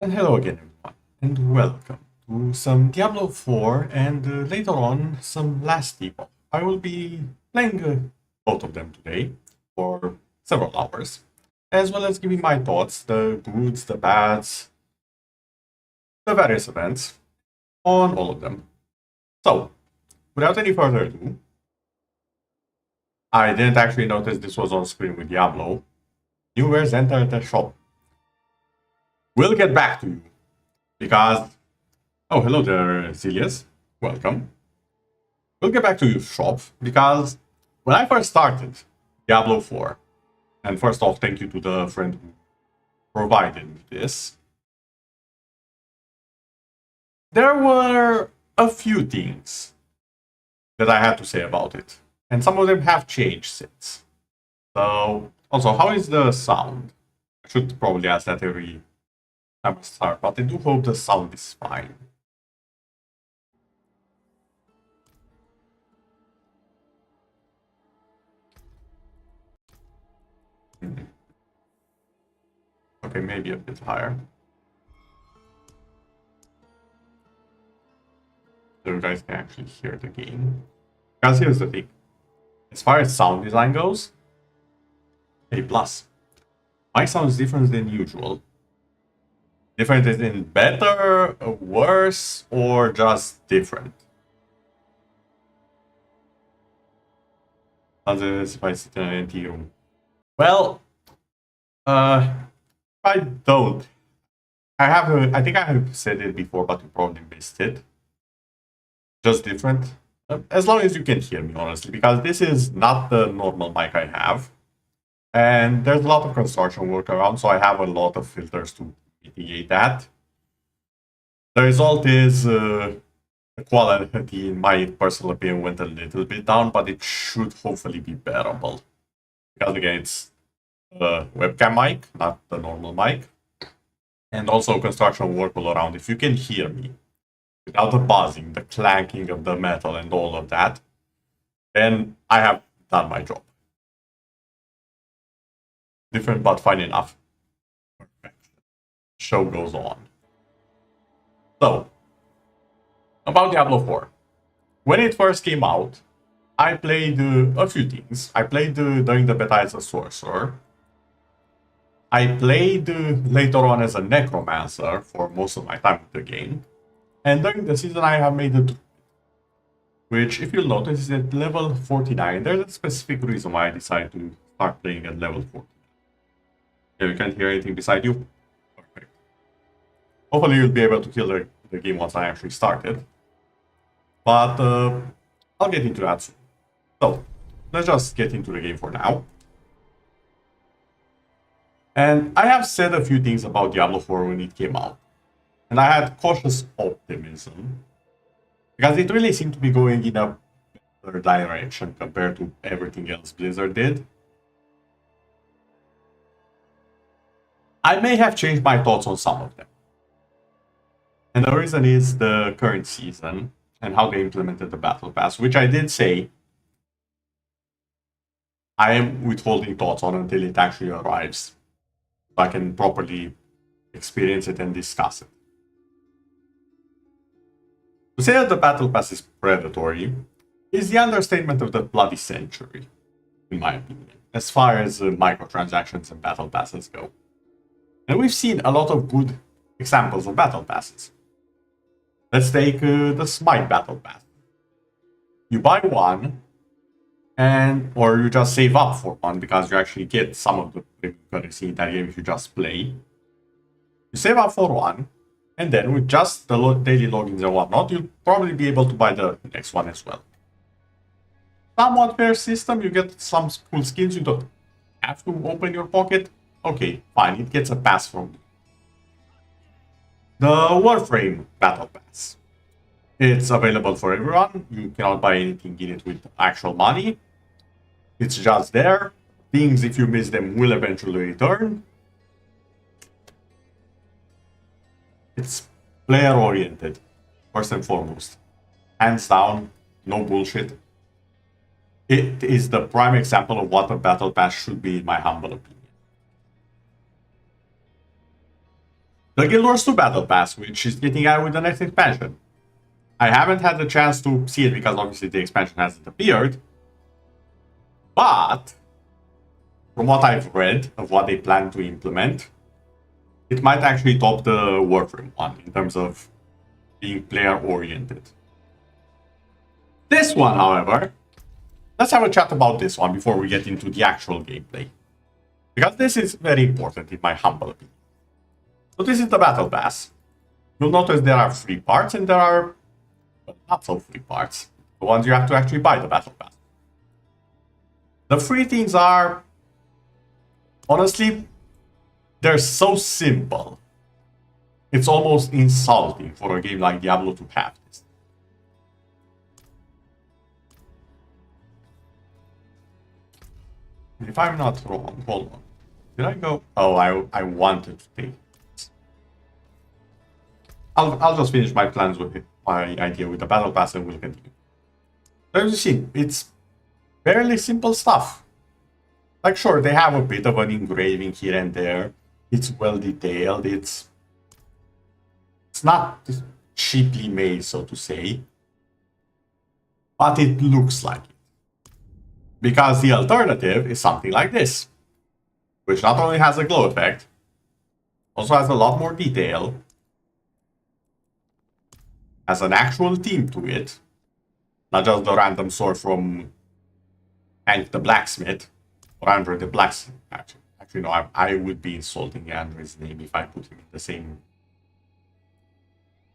And hello again, everyone, and welcome to some Diablo 4 and later on some last epoch. I will be playing both of them today for several hours, as well as giving my thoughts, the goods, the bads, the various events on all of them. So, without any further ado, I didn't actually notice this was on screen with Diablo. Viewers enter the shop. We'll get back to you because. Oh, hello there, Zelius. Welcome. We'll get back to your shop because when I first started Diablo 4, and first off, thank you to the friend who provided me this, there were a few things that I had to say about it, and some of them have changed since. So, also, how is the sound? I should probably ask that every time I start, but I do hope the sound is fine. Hmm. Okay, maybe a bit higher. So you guys can actually hear the game. Because here's the thing. As far as sound design goes, A plus. My sound is different than usual. Different as in better, worse, or just different? As if I sit in an empty room. Well, I don't. I think I have said it before, but you probably missed it. Just different. As long as you can hear me, honestly, because this is not the normal mic I have. And there's a lot of construction work around, so I have a lot of filters to mitigate that. The result is the quality, in my personal opinion, went a little bit down, but it should hopefully be bearable. Because again, it's the webcam mic, not the normal mic. And also construction work all around. If you can hear me without the buzzing, the clanking of the metal, and all of that, then I have done my job. Different, but fine enough. Perfect. Show goes on. So, about Diablo 4. When it first came out, I played a few things. I played during the beta as a sorcerer. I played later on as a necromancer for most of my time with the game. And during the season, I have made it, which, if you'll notice, is at level 49. There's a specific reason why I decided to start playing at level 49. Yeah, you can't hear anything beside you? Perfect. Hopefully, you'll be able to kill the game once I actually started. But I'll get into that soon. So, let's just get into the game for now. And I have said a few things about Diablo 4 when it came out. And I had cautious optimism. Because it really seemed to be going in a better direction compared to everything else Blizzard did. I may have changed my thoughts on some of them. And the reason is the current season and how they implemented the Battle Pass, which I did say I am withholding thoughts on until it actually arrives. So I can properly experience it and discuss it. To say that the Battle Pass is predatory is the understatement of the bloody century, in my opinion, as far as microtransactions and Battle Passes go. And we've seen a lot of good examples of Battle Passes. Let's take the Smite Battle Pass. You buy one, or you just save up for one because you actually get some of the premium currency in that game if you just play. You save up for one, and then with just the daily logins and whatnot, you'll probably be able to buy the next one as well. Somewhat fair system, you get some cool skins, you don't have to open your pocket. Okay, fine, it gets a pass from you. The Warframe Battle Pass. It's available for everyone. You cannot buy anything in it with actual money. It's just there. Things, if you miss them, will eventually return. It's player-oriented, first and foremost. Hands down, no bullshit. It is the prime example of what a battle pass should be, in my humble opinion. the Guild Wars 2 Battle Pass, which is getting added with the next expansion. I haven't had the chance to see it because obviously the expansion hasn't appeared. But from what I've read of what they plan to implement, it might actually top the Warframe one in terms of being player-oriented. This one, however, let's have a chat about this one before we get into the actual gameplay. Because this is very important in my humble opinion. So this is the Battle Pass. You'll notice there are 3 parts and there are not so 3 parts. The ones you have to actually buy the Battle Pass. The 3 things are, honestly, they're so simple. It's almost insulting for a game like Diablo to have this. If I'm not wrong, hold on. Did I go? Oh, I wanted to take this. I'll just finish my plans with it, my idea with the Battle Pass, and we'll continue. So as you see, it's fairly simple stuff. Like, sure, they have a bit of an engraving here and there. It's well detailed. It's not cheaply made, so to say. But it looks like it. Because the alternative is something like this, which not only has a glow effect, also has a lot more detail, has an actual theme to it, not just the random sword from Hank the Blacksmith, or Andrew the Blacksmith. Actually, no, I would be insulting Andrew's name if I put him in the same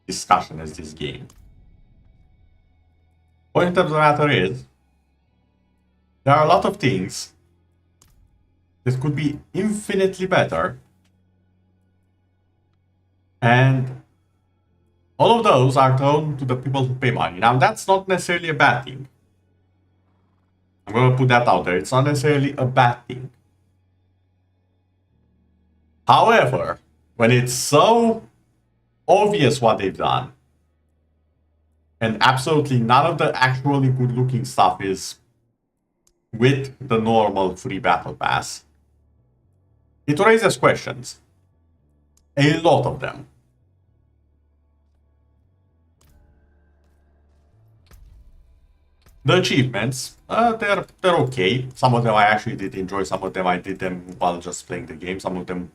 discussion as this game. Point of the matter is, there are a lot of things that could be infinitely better, and all of those are thrown to the people who pay money. Now, that's not necessarily a bad thing. I'm going to put that out there. It's not necessarily a bad thing. However, when it's so obvious what they've done, and absolutely none of the actually good-looking stuff is with the normal free Battle Pass, it raises questions. A lot of them. The achievements, they're okay. Some of them I actually did enjoy, some of them I did them while just playing the game, some of them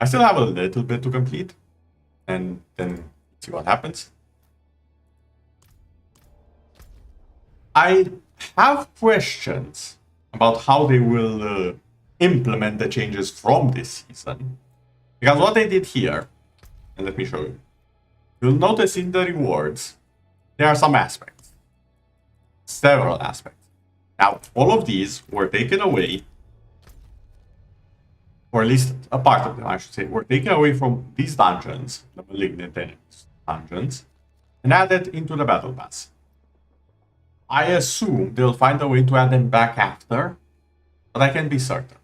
I still have a little bit to complete, and then see what happens. I have questions about how they will implement the changes from this season. Because what they did here, and let me show you. You'll notice in the rewards, there are some aspects. Several aspects. Now, all of these were taken away, or at least a part of them, I should say, were taken away from these dungeons, the Malignant Enemies dungeons, and added into the Battle Pass. I assume they'll find a way to add them back after, but I can't be certain.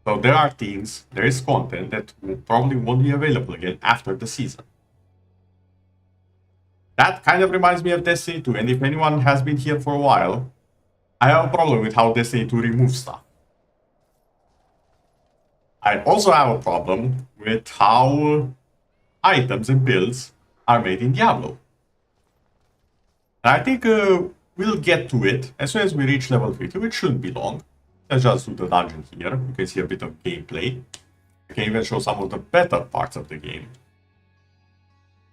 So there are things, there is content that probably won't be available again after the season. That kind of reminds me of Destiny 2, and if anyone has been here for a while, I have a problem with how Destiny 2 removes stuff. I also have a problem with how items and builds are made in Diablo. And I think we'll get to it as soon as we reach level 50, which shouldn't be long. Let's just do the dungeon here. You can see a bit of gameplay. I can even show some of the better parts of the game.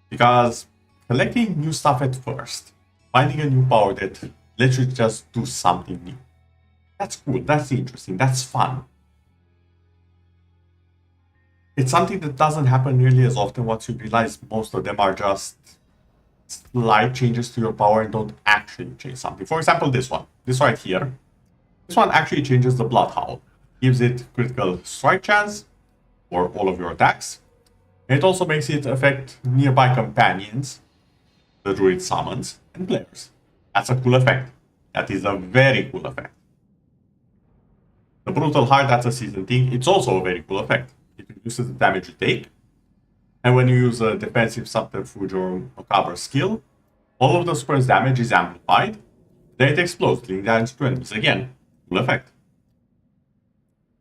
Because collecting new stuff at first, finding a new power that lets you just do something new. That's cool, that's interesting, that's fun. It's something that doesn't happen nearly as often once you realize most of them are just slight changes to your power and don't actually change something. For example, this one. This right here. This one actually changes the Blood Howl. Gives it critical strike chance for all of your attacks. And it also makes it affect nearby companions, the druid summons, and players. That's a cool effect. That is a very cool effect. The Brutal Heart, that's a season thing. It's also a very cool effect. It reduces the damage you take. And when you use a defensive subterfuge or macabre skill, all of the super's damage is amplified. Then it explodes, dealing damage to enemies. Again, cool effect.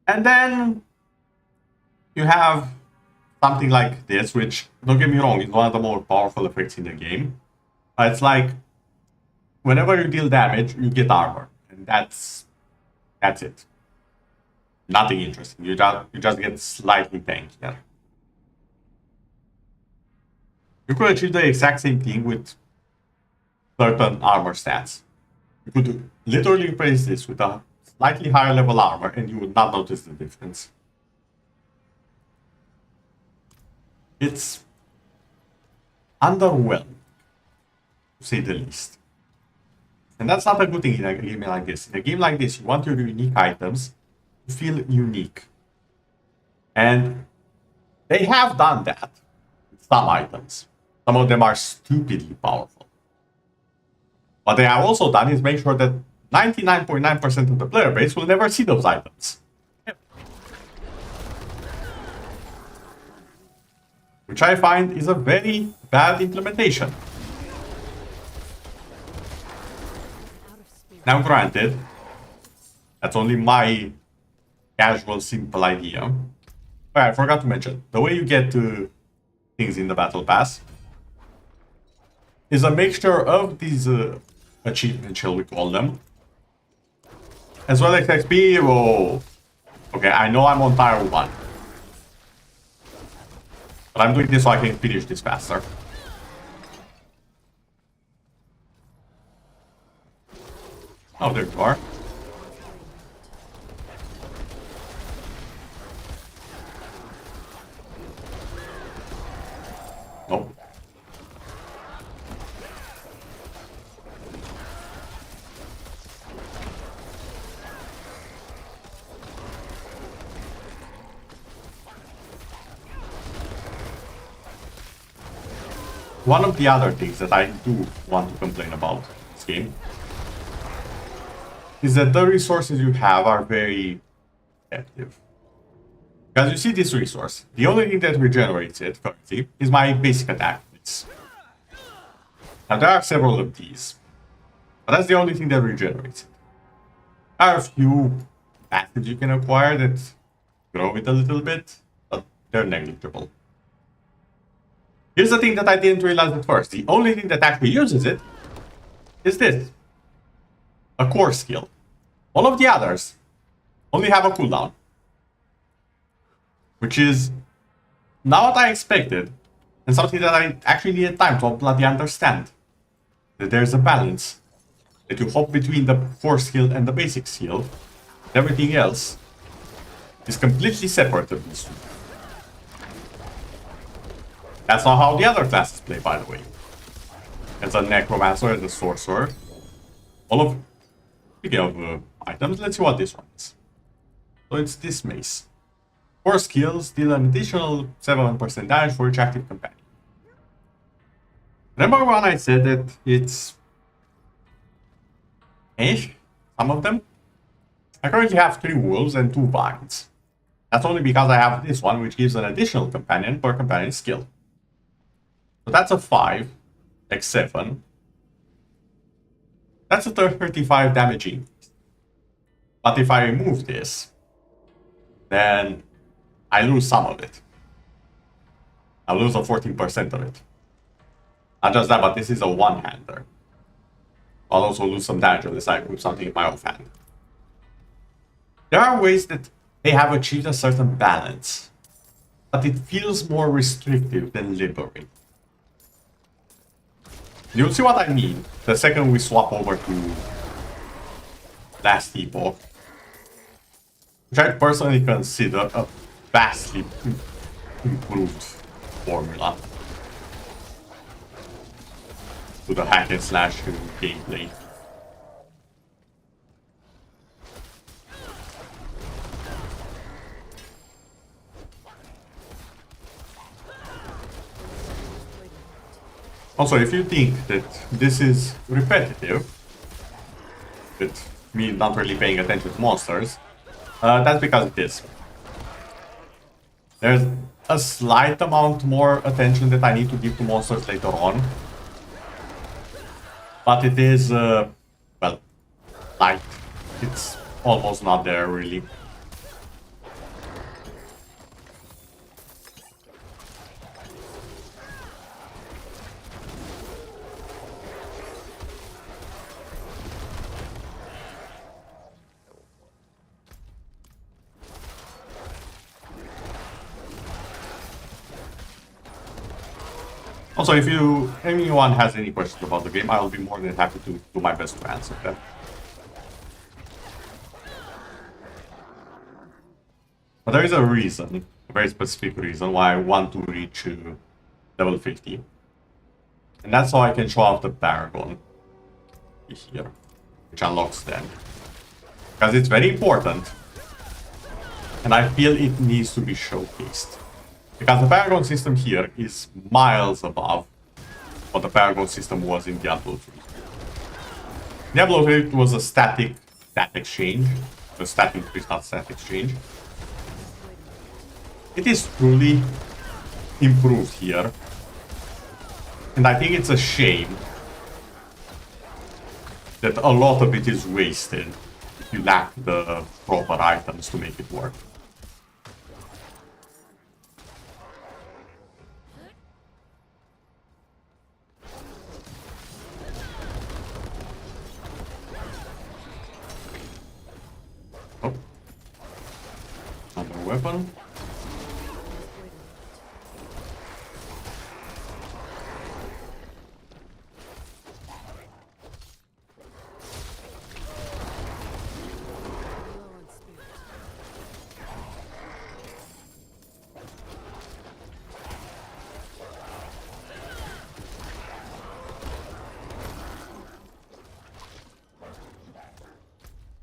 And then you have something like this, which, don't get me wrong, is one of the more powerful effects in the game. It's like, whenever you deal damage, you get armor. And that's it. Nothing interesting. You just get slightly tankier. You could achieve the exact same thing with certain armor stats. You could literally replace this with a slightly higher level armor and you would not notice the difference. It's underwhelming, to say the least. And that's not a good thing in a game like this. In a game like this, you want your unique items to feel unique. And they have done that with some items. Some of them are stupidly powerful. What they have also done is make sure that 99.9% of the player base will never see those items. Which I find is a very bad implementation. Now granted, that's only my casual, simple idea. But I forgot to mention, the way you get to things in the Battle Pass is a mixture of these achievements, shall we call them, as well as XP. Oh, okay, I know I'm on tier 1. But I'm doing this so I can finish this faster. Oh, there you are. Nope. One of the other things that I do want to complain about this game is that the resources you have are very effective. Because you see this resource, the only thing that regenerates it currently is my basic attack blitz. Now there are several of these, but that's the only thing that regenerates it. There are a few passives you can acquire that grow it a little bit, but they're negligible. Here's the thing that I didn't realize at first. The only thing that actually uses it is this. A core skill. All of the others only have a cooldown. Which is not what I expected. And something that I actually needed time to bloody understand. That there's a balance. That you hop between the core skill and the basic skill. And everything else is completely separate of these two. That's not how the other classes play, by the way. As a necromancer, as a sorcerer. Speaking of items, let's see what this one is. So it's this mace. 4 skills, deal an additional 7% damage for each active companion. Remember when I said that it's some of them? I currently have 3 wolves and 2 vines. That's only because I have this one, which gives an additional companion per companion skill. So that's a 5, x7. That's a 35 damage increase. But if I remove this, then I lose some of it. I lose a 14% of it. Not just that, but this is a one-hander. I'll also lose some damage unless I put something in my offhand. There are ways that they have achieved a certain balance, but it feels more restrictive than liberating. You'll see what I mean the second we swap over to last epoch, which I personally consider a vastly improved formula to the hack and slash gameplay. Also, if you think that this is repetitive, with me not really paying attention to monsters, that's because it is. There's a slight amount more attention that I need to give to monsters later on. But it is, well, light. It's almost not there, really. Also, if anyone has any questions about the game, I'll be more than happy to do my best to answer them. But there is a reason, a very specific reason, why I want to reach level 50. And that's how I can show off the Paragon here, which unlocks them. Because it's very important, and I feel it needs to be showcased. Because the Paragon system here is miles above what the Paragon system was in Diablo 3. Diablo 3 was a static stat exchange. A stat increase, not stat exchange. It is truly improved here. And I think it's a shame that a lot of it is wasted if you lack the proper items to make it work. Oh. Another weapon.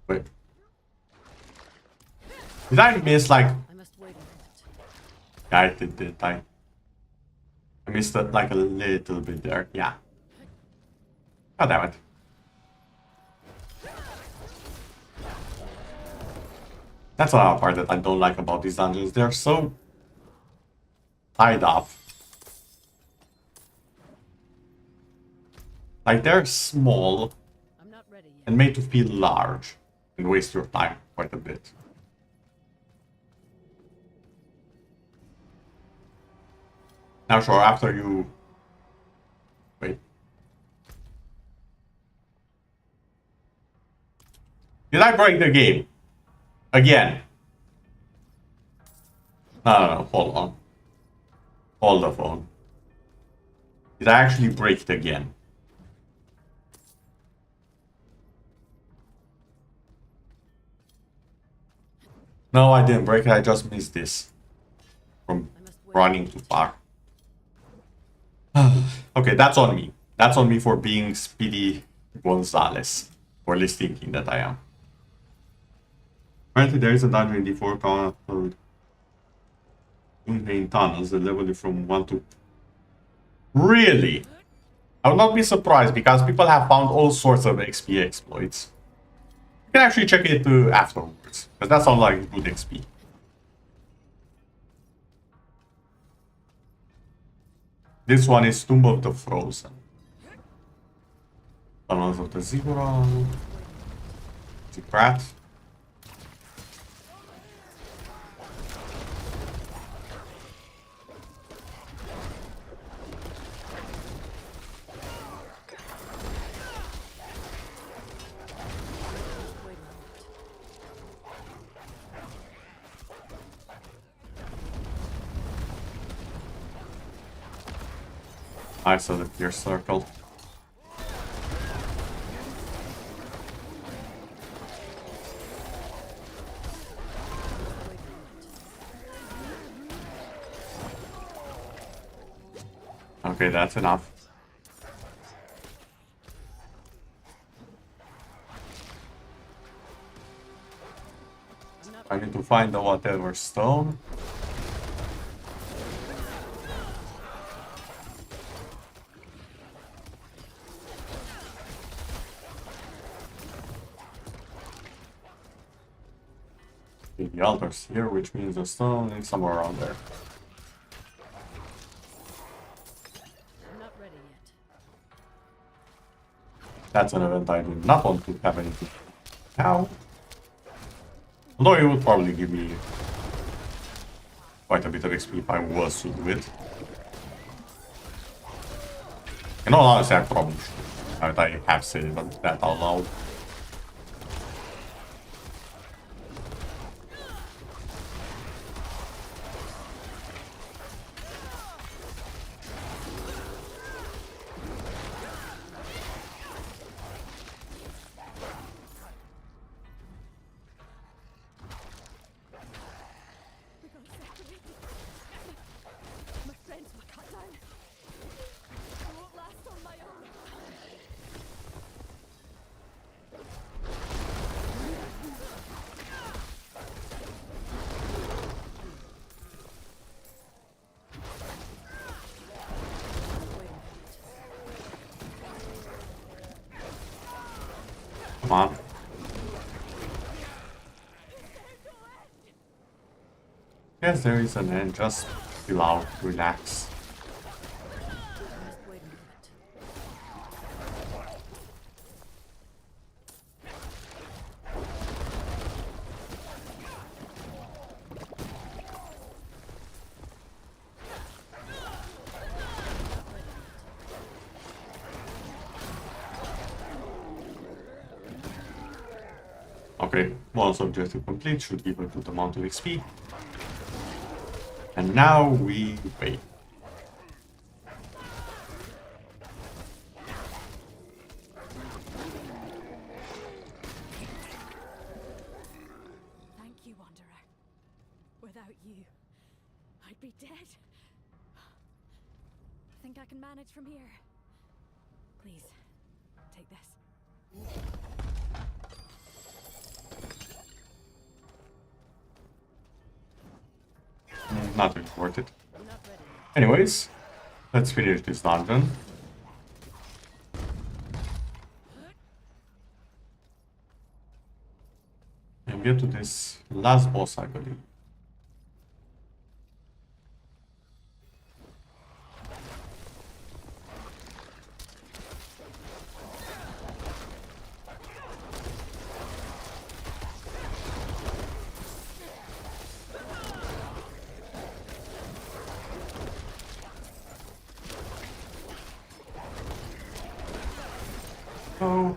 Wait. Did I miss like... Yeah, I did. I missed it like a little bit there. Yeah. God damn it. That's another part that I don't like about these dungeons. They're so tied up. Like they're small and made to feel large and waste your time quite a bit. Now sure, after you... Wait. Did I break the game? Again? No, hold on. Hold the phone. Did I actually break it again? No, I didn't break it, I just missed this. From running too far. Okay, that's on me. That's on me for being Speedy Gonzalez. Or at least thinking that I am. Apparently there is a dungeon in the 4 called main tunnels that level you from 1 to... Really? I would not be surprised because people have found all sorts of XP exploits. You can actually check it afterwards, because that sounds like good XP. This one is Tomb of the Frozen. Tunnels of the Ziggurat. Ziggurat. I saw the Pierce Circle. Okay, that's enough. I need to find the whatever stone. The altar's here, which means the stone is somewhere around there. I'm not ready yet. That's an event I do not want to have anything now. Although it would probably give me quite a bit of XP if I was to do it. In all honesty, I probably should. I have said that out loud. on. Yes, there is an end. Just chill out, relax. Just wait a moment. Okay, once objective complete, should give a good amount of XP. And now we wait. Thank you, Wanderer. Without you, I'd be dead. Think I can manage from here? Please, take this. Not really worth it. I'm not ready yet. Anyways, let's finish this dungeon. And get to this last boss, I believe. Oh.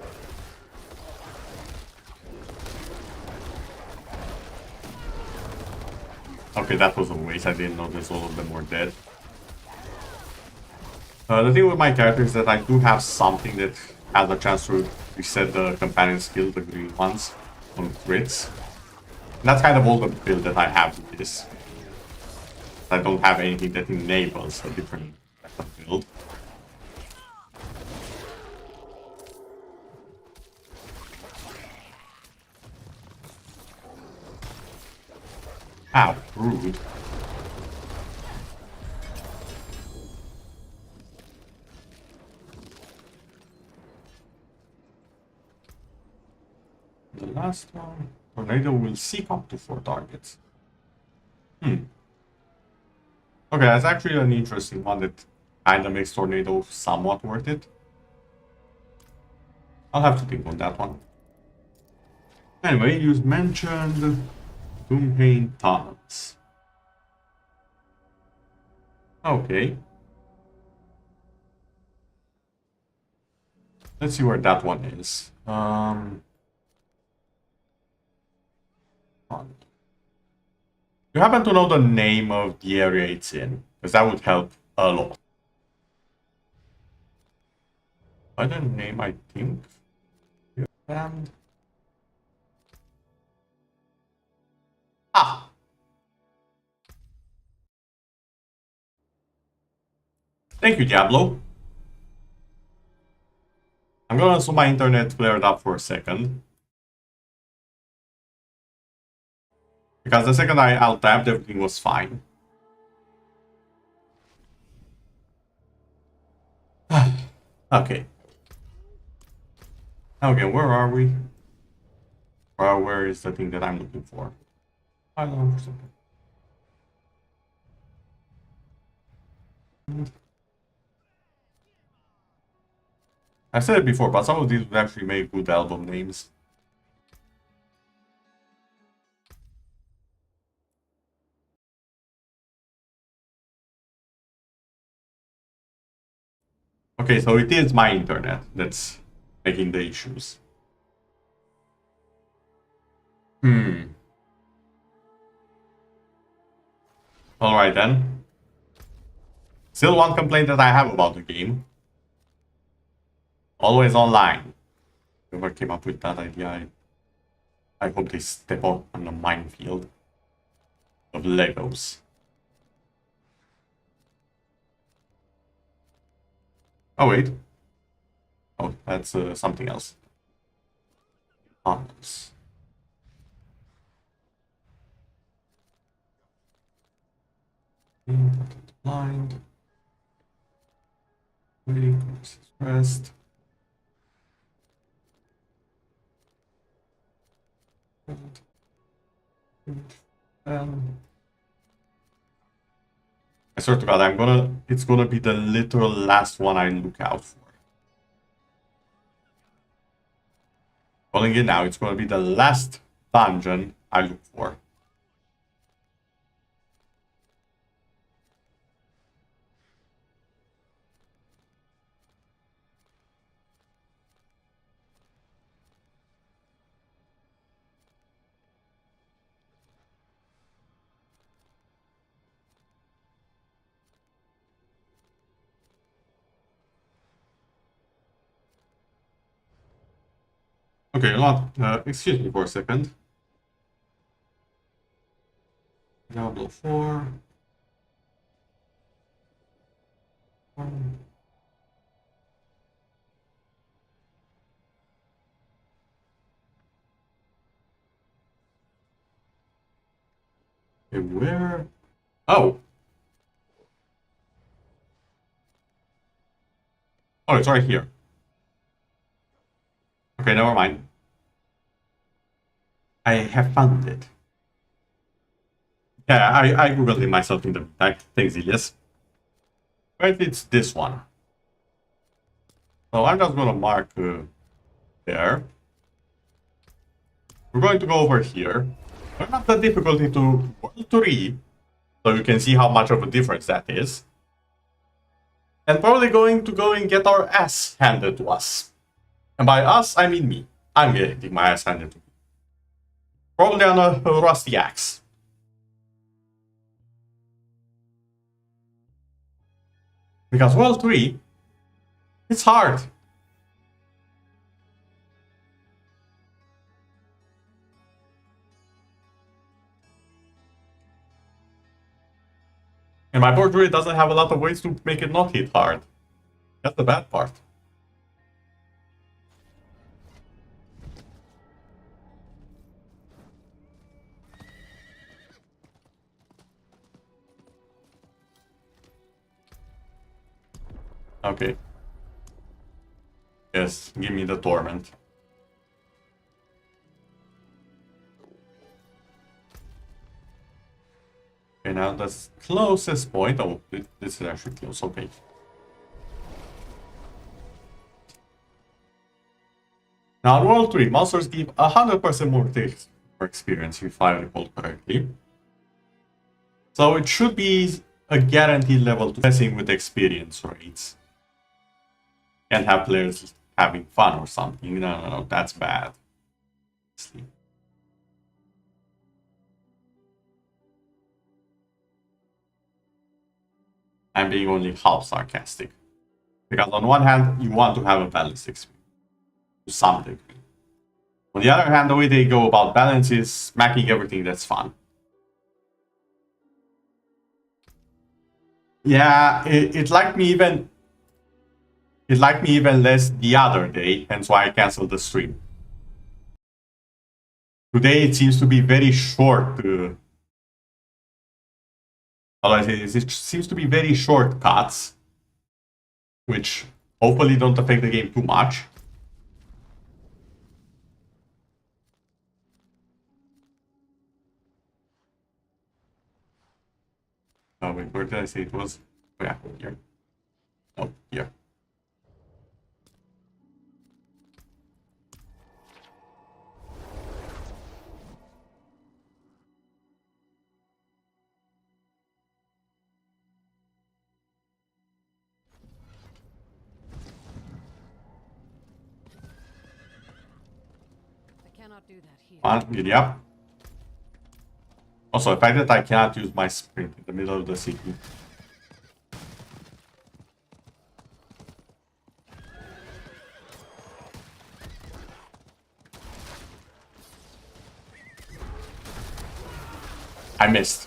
Okay, that was a waste. I didn't notice all of them were dead. The thing with my character is that I do have something that has a chance to reset the companion skill, the green ones, on crits. And that's kind of all the build that I have with this. I don't have anything that enables a different build. Ow, rude. The last one. Tornado will seek up to 4 targets. Okay, that's actually an interesting one that kinda makes Tornado somewhat worth it. I'll have to think on that one. Anyway, you mentioned Doomhain Tunnels. Okay. Let's see where that one is. You happen to know the name of the area it's in? Because that would help a lot. By the name, I think. And ah, thank you, Diablo. I'm gonna assume my internet flared up for a second. Because the second I alt-tabbed, everything was fine. Okay. Okay, where are we? Where is the thing that I'm looking for? I don't know for a second. I said it before, but some of these would actually make good album names. Okay, so it is my internet that's making the issues. Alright then. Still one complaint that I have about the game. Always online. Whoever came up with that idea, I hope they step on a minefield of Legos. Oh wait. Oh, that's something else. Tunnels. Blind. Waiting for rest. I swear to God, it's gonna be the literal last one I look out for. Calling it now, it's gonna be the last dungeon I look for. Okay, excuse me for a second. Diablo 4. Okay, where? Oh! Oh, it's right here. Okay, never mind. I have found it. Yeah, I googled it myself in the back. Thanks, Elias. But it's this one. So I'm just gonna mark there. We're going to go over here. Turn up the difficulty to World 3, so you can see how much of a difference that is. And probably going to go and get our ass handed to us. And by us, I mean me. I'm getting my ass handed to me. Probably on a rusty axe. Because World 3, it's hard. And my board really doesn't have a lot of ways to make it not hit hard. That's the bad part. Okay. Yes, give me the torment. Okay, now the closest point. Oh, this is actually close. Okay. Now, in World 3, monsters give 100% more experience, if I recall correctly. So it should be a guaranteed level to messing with experience rates. Can't have players having fun or something. No, that's bad. I'm being only half sarcastic. Because on one hand, you want to have a balanced experience. To some degree. On the other hand, the way they go about balance is smacking everything that's fun. Yeah, it liked me even... It liked me even less the other day, hence why I canceled the stream. Today it seems to be very short. It seems to be very short cuts, which hopefully don't affect the game too much. Oh wait, where did I say it was? Oh yeah, here. Oh, here. I cannot do that here. One, giddy up. Also, the fact that I cannot use my sprint in the middle of the city. I missed.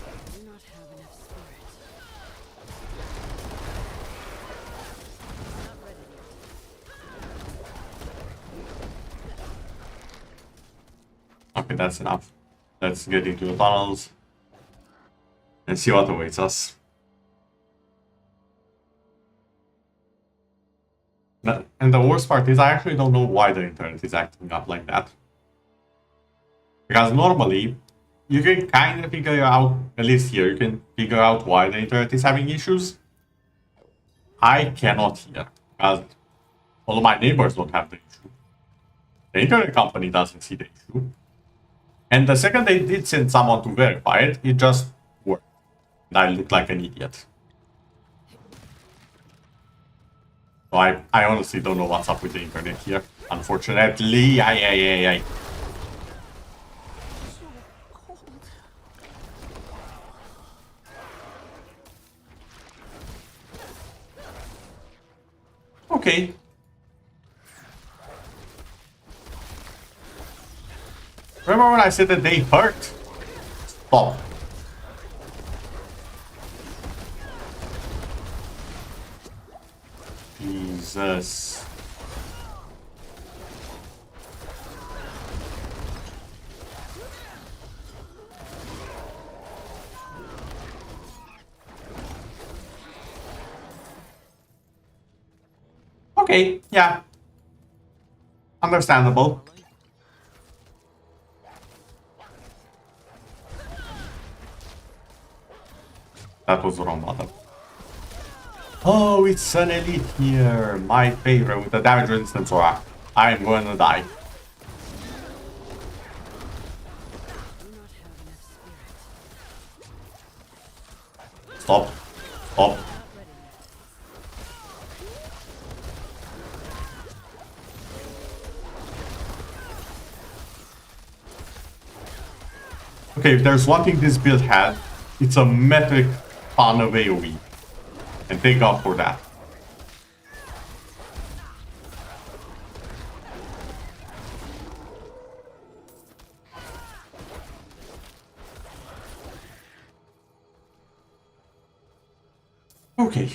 I do not have enough spirit. Not ready yet. Okay, that's enough. Let's get into the tunnels and see what awaits us. And the worst part is I actually don't know why the internet is acting up like that. Because normally, you can kind of figure out, at least here, you can figure out why the internet is having issues. I cannot hear, because all of my neighbors don't have the issue. The internet company doesn't see the issue. And the second they did send someone to verify it, it just worked. And I looked like an idiot. So I honestly don't know what's up with the internet here. Unfortunately, I. Okay. Remember when I said that they hurt? Stop. Jesus. Okay, yeah. Understandable. That was the wrong button. Oh, it's an elite here. My favorite with the damage resistance aura. I'm gonna die. Stop. Stop. Okay, if there's one thing this build had, it's a metric ton of AoE. And thank God for that. Okay.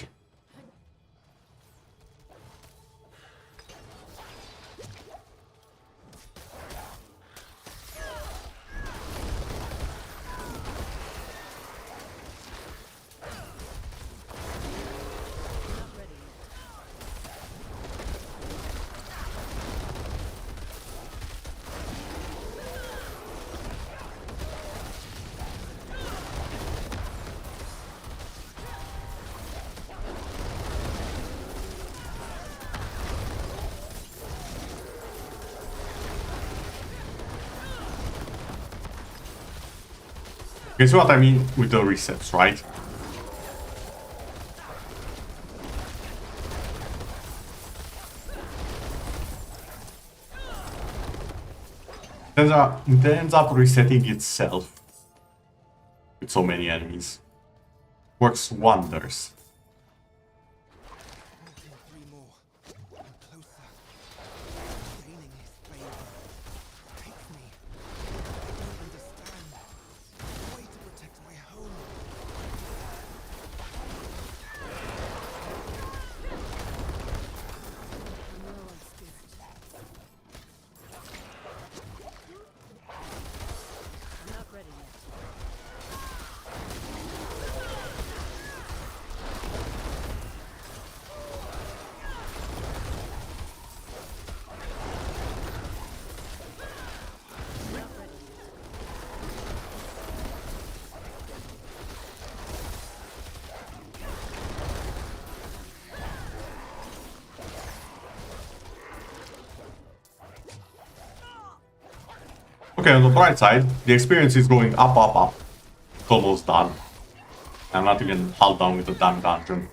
Okay, so what I mean with the resets, right? It ends up resetting itself with so many enemies. Works wonders. Okay, on the bright side, the experience is going up, up, up. It's almost done. I'm not even half done with the damn dungeon.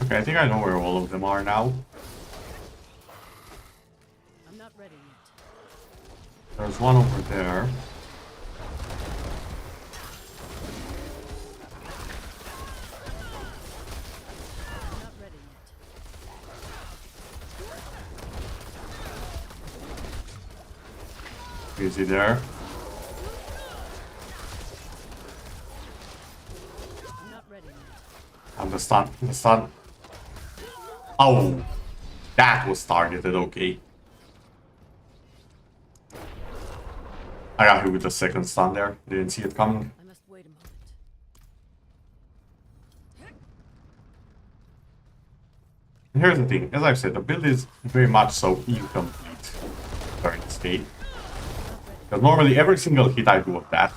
Okay, I think I know where all of them are now. I'm not ready yet. There's one over there. Easy there. Not ready yet. And the stun. The stun. Oh! That was targeted, okay. I got hit with the second stun there. Didn't see it coming. I must wait a moment. And here's the thing, as I've said, the build is very much so incomplete during this game. Because normally every single hit I do of that,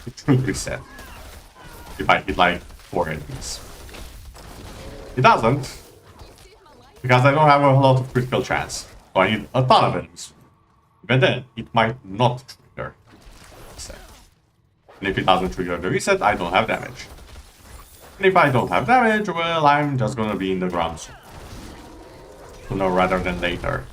it should reset. If I hit like 4 enemies. It doesn't, because I don't have a lot of critical chance. So I need a ton of enemies. Even then, it might not trigger reset. And if it doesn't trigger the reset, I don't have damage. And if I don't have damage, well, I'm just gonna be in the ground soon. Sooner rather than later.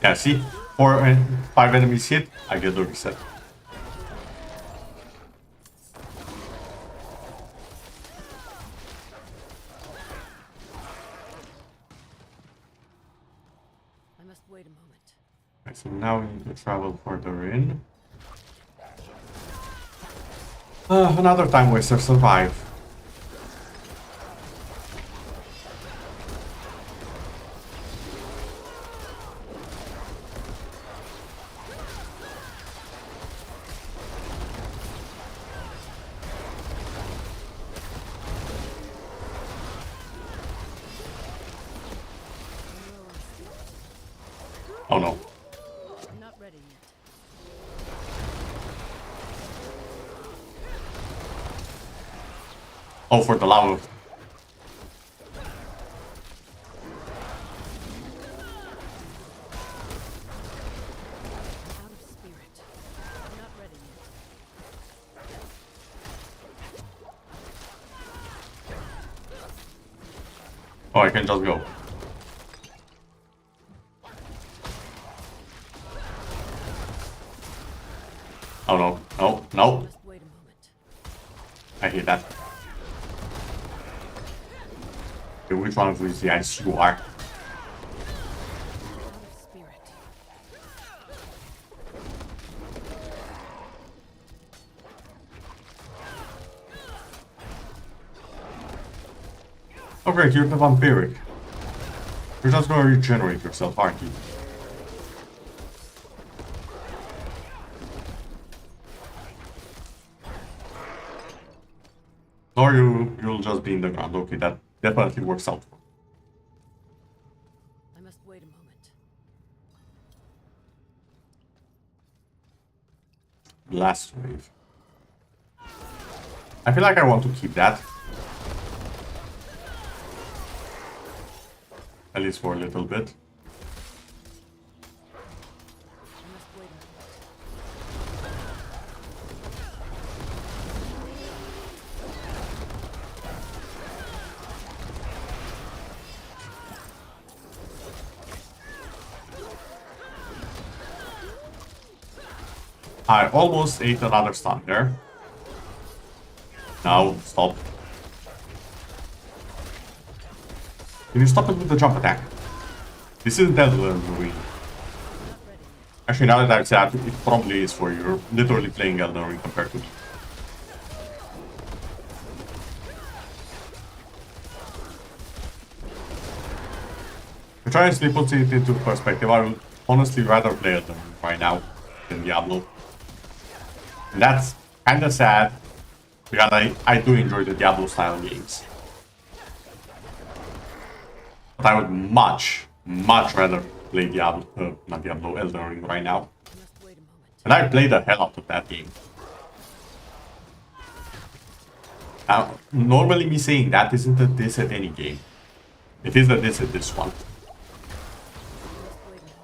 Yeah, see? 4 and 5 enemies hit, I get the reset. I must wait a moment. Okay, so now we need to travel further in. Another time waster survive. Oh no. I'm not ready yet. Oh, for the lava. Out of spirit. I'm not ready yet. Oh, I can just go. Oh no, no, I no. must wait a moment. I hate that. Okay, which one of these guys you are? Out of spirit. Oh great, you're the vampiric. You're just gonna regenerate yourself, aren't you? Or you'll just be in the ground. Okay, that definitely works out. I must wait a moment. Blast wave. I feel like I want to keep that. At least for a little bit. I must wait a moment. I almost ate another stun there. No, stop. Can you stop it with the jump attack? This isn't that really. I'm not ready yet. Actually, now that I've said it, probably is for you. You're literally playing Elden Ring compared to me. To try and put it into perspective, I would honestly rather play Elden Ring right now than Diablo. And that's kinda sad, because I do enjoy the Diablo style games. But I would much rather play Diablo, not Diablo, Elden Ring right now. I must wait a moment. And I played the hell out of that game. Now, normally me saying that isn't a diss at any game. It is a diss at this one. I must wait a moment.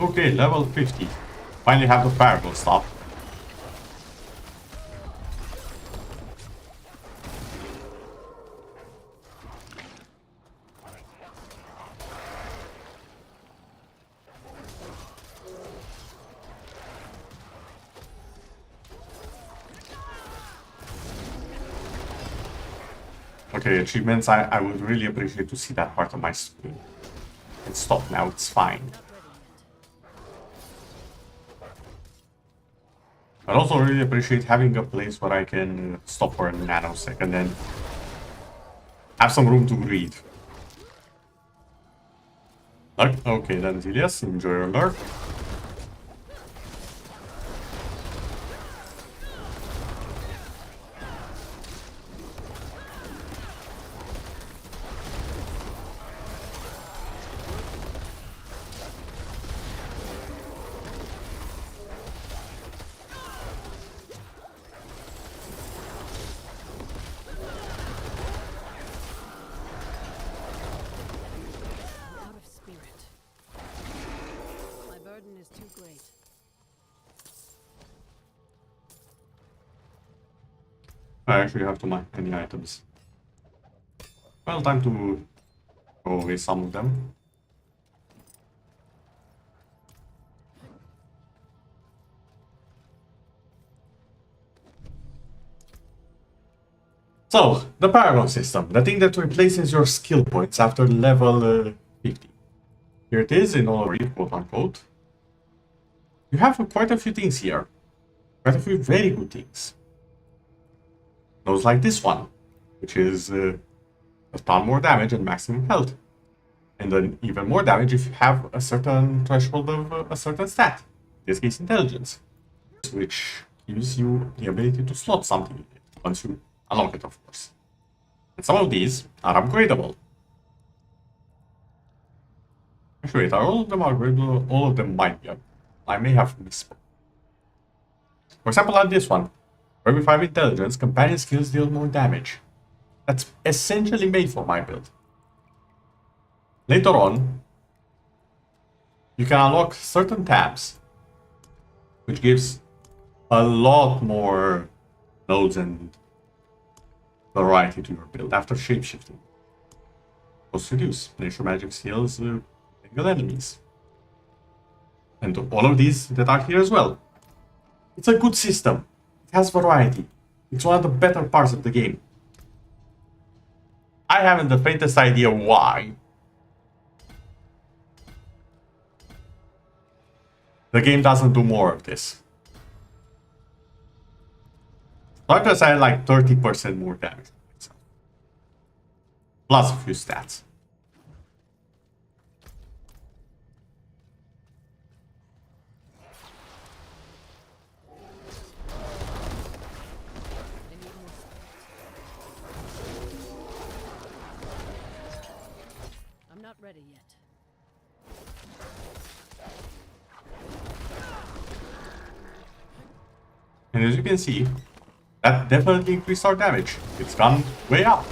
Okay, level 50. Finally have the fireball stop. Okay, achievements, I would really appreciate to see that part of my screen. It's stopped now, it's fine. I'd also really appreciate having a place where I can stop for a nanosecond and have some room to breathe. Lurk? Okay, then Zilius, enjoy your lurk. Out of spirit. My burden is too great. I actually have to mine any items. Well, time to go away some of them. So, the Paragon system, the thing that replaces your skill points after level 50. Here it is in all of it, quote unquote. You have quite a few things here. Quite a few very good things. Those like this one, which is a ton more damage and maximum health. And then even more damage if you have a certain threshold of a certain stat. In this case, intelligence. Which gives you the ability to slot something in it, once you unlock it, of course. And some of these are upgradable. Actually, wait, are all of them upgradable? All of them might be. I may have misspoke. For example, on this one, for every 5 intelligence, companion skills deal more damage. That's essentially made for my build. Later on, you can unlock certain tabs, which gives a lot more nodes and variety to your build after shapeshifting. Also reduce nature magic skills, single enemies. And all of these that are here as well. It's a good system. It has variety. It's one of the better parts of the game. I haven't the faintest idea why. The game doesn't do more of this. Not just I had like 30% more damage. Plus a few stats. I'm not ready yet. And as you can see, that definitely increased our damage. It's gone way up.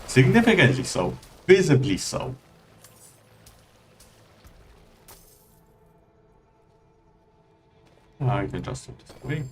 Significantly so. Visibly so. I can just do this away.